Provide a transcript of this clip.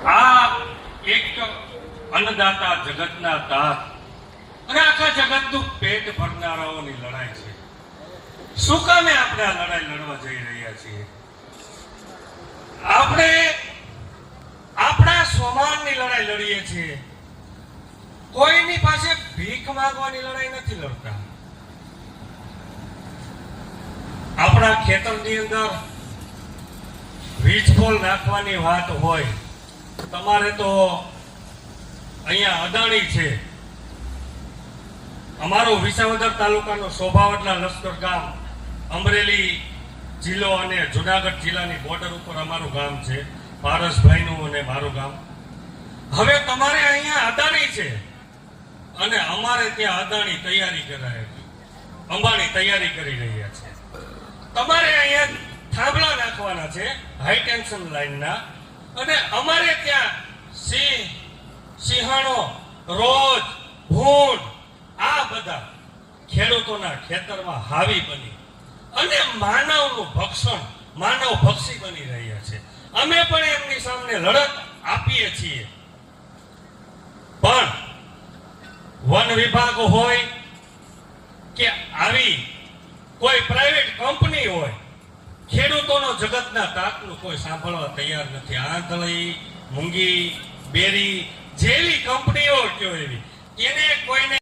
આ એક અન્નદાતા જગતના તાત અને આખા જગતનું પેટ ભરનારાઓની લડાઈ છે. શું કામે આપણે આ લડાઈ લડવા જઈ રહ્યા છીએ? આપણે આપણા સ્વમાનની લડાઈ લડીએ છીએ. કોઈની પાસે ભીખ માંગવાની લડાઈ નથી લડતા. આપણા ખેતરની અંદર વીજપોલ નાખવાની વાત હોય, તમારે તો અહીંયા અદાણી છે. અમારો વિસાવદર તાલુકાનો શોભાવડલા લશ્કર ગામ, અમરેલી જિલ્લો અને જુનાગઢ જિલ્લાની બોર્ડર ઉપર અમારું ગામ છે. પારસભાઈનું અને મારું ગામ. હવે તમારે અહીંયા અદાણી છે અને અમારે ત્યાં અદાણી તૈયારી કરાય, અંબાણી તૈયારી કરી રહ્યા છે. તમારે અહીંયા થાંભલા નાખવાના છે હાઈ ટેન્શન લાઈનના, અને અમારે ત્યાં સિંહાણો, રોજ, ભૂંડ આ બધા ખેડૂતોના ખેતરમાં હાવી બની અને માનવનું ભક્ષણ, માનવ ભક્ષી બની રહ્યા છે. અમે પણ એમની સામે લડત આપીએ છીએ. પણ વન વિભાગ હોય કે આવી કોઈ પ્રાઇવેટ કંપની હોય, ખેડૂતોનો જગતના તાતનું કોઈ સાંભળવા તૈયાર નથી. આંધળી, મૂંગી, બેરી જેવી કંપનીઓ કયો એવી, એને કોઈને